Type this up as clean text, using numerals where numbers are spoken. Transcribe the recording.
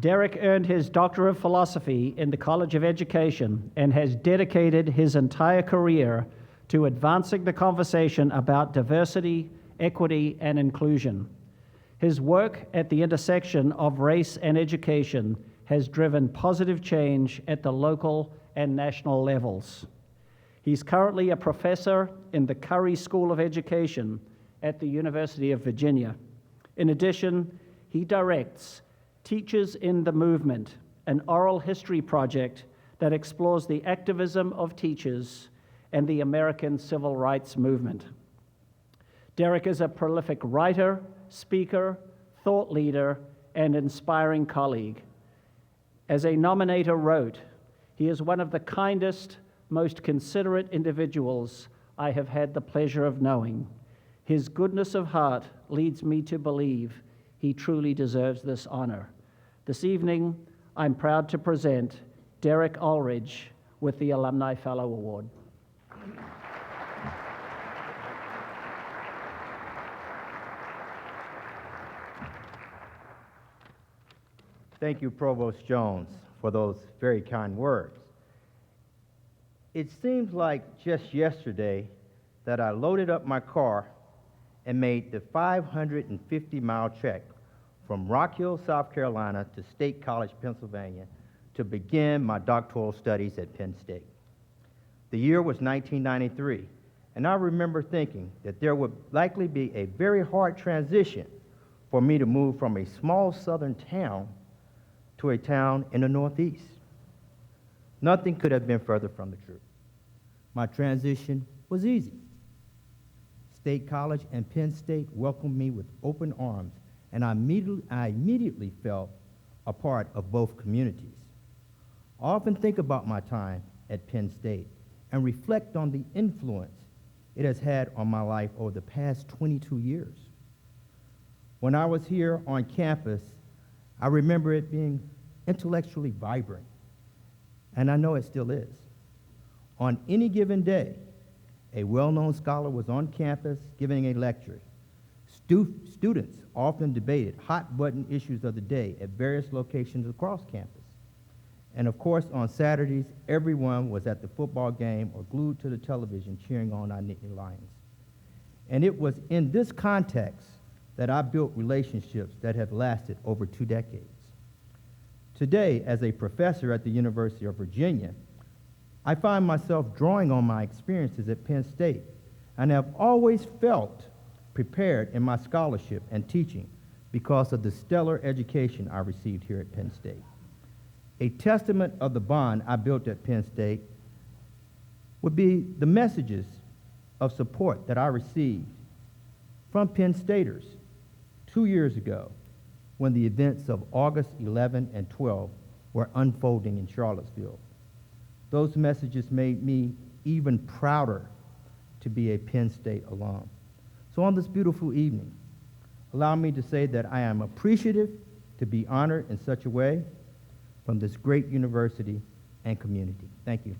Derrick earned his Doctor of Philosophy in the College of Education and has dedicated his entire career to advancing the conversation about diversity, equity, and inclusion. His work at the intersection of race and education has driven positive change at the local and national levels. He's currently a professor in the Curry School of Education at the University of Virginia. In addition, he directs Teachers in the Movement, an oral history project that explores the activism of teachers and the American Civil Rights Movement. Derrick is a prolific writer, speaker, thought leader, and inspiring colleague. As a nominator wrote, he is one of the kindest, most considerate individuals I have had the pleasure of knowing. His goodness of heart leads me to believe he truly deserves this honor. This evening, I'm proud to present Derrick Alridge with the Alumni Fellow Award. Thank you, Provost Jones, for those very kind words. It seems like just yesterday that I loaded up my car and made the 550-mile trek from Rock Hill, South Carolina to State College, Pennsylvania, to begin my doctoral studies at Penn State. The year was 1993, and I remember thinking that there would likely be a very hard transition for me to move from a small southern town to a town in the Northeast. Nothing could have been further from the truth. My transition was easy. State College and Penn State welcomed me with open arms, and I immediately felt a part of both communities. I often think about my time at Penn State and reflect on the influence it has had on my life over the past 22 years. When I was here on campus, I remember it being intellectually vibrant, and I know it still is. On any given day, a well-known scholar was on campus giving a lecture. Students often debated hot-button issues of the day at various locations across campus. And of course, on Saturdays, everyone was at the football game or glued to the television cheering on our Nittany Lions. And it was in this context that I built relationships that have lasted over 2 decades. Today, as a professor at the University of Virginia, I find myself drawing on my experiences at Penn State and have always felt prepared in my scholarship and teaching because of the stellar education I received here at Penn State. A testament of the bond I built at Penn State would be the messages of support that I received from Penn Staters 2 years ago when the events of August 11 and 12 were unfolding in Charlottesville. Those messages made me even prouder to be a Penn State alum. So on this beautiful evening, allow me to say that I am appreciative to be honored in such a way from this great university and community. Thank you.